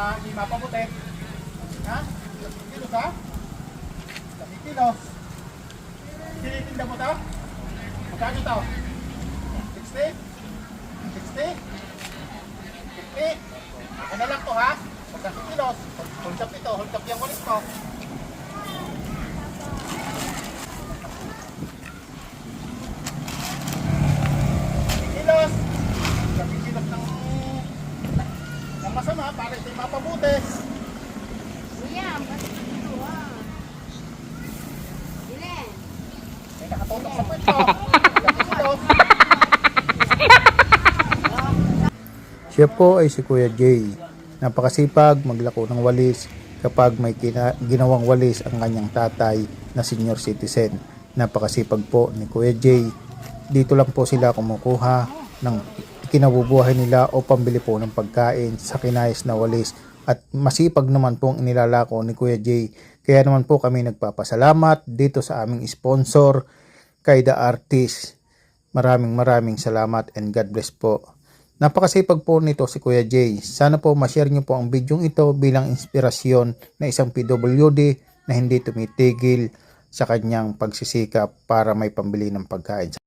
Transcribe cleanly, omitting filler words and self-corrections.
hindi mapabuti. Ha? Kilos ha? 10 kilos. Tinitinda mo to? Magkano to? 60? 60? 50? Ano lang to ha? 10 kilos. Hold up ito. Hold up yung walis ko. Kilos. 10 kilos ng masama para ito yung mapabuti. Kuya, ba't ito Ilan? May nakatutok sa kwento. 10 kilos. Siya po ay si Kuya Jay. Napakasipag maglako ng walis kapag may ginawang walis ang kanyang tatay na senior citizen. Napakasipag po ni Kuya Jay. Dito lang po sila kumukuha ng kinabubuhay nila o pambili po ng pagkain sa kinayos na walis. At masipag naman pong inilalako ni Kuya Jay. Kaya naman po kami nagpapasalamat dito sa aming sponsor kay The Artist. Maraming salamat and God bless po. Napakasipag po nito si Kuya Jay. Sana po ma-share nyo po ang video ito bilang inspirasyon na isang PWD na hindi tumitigil sa kanyang pagsisikap para may pambili ng pagkain.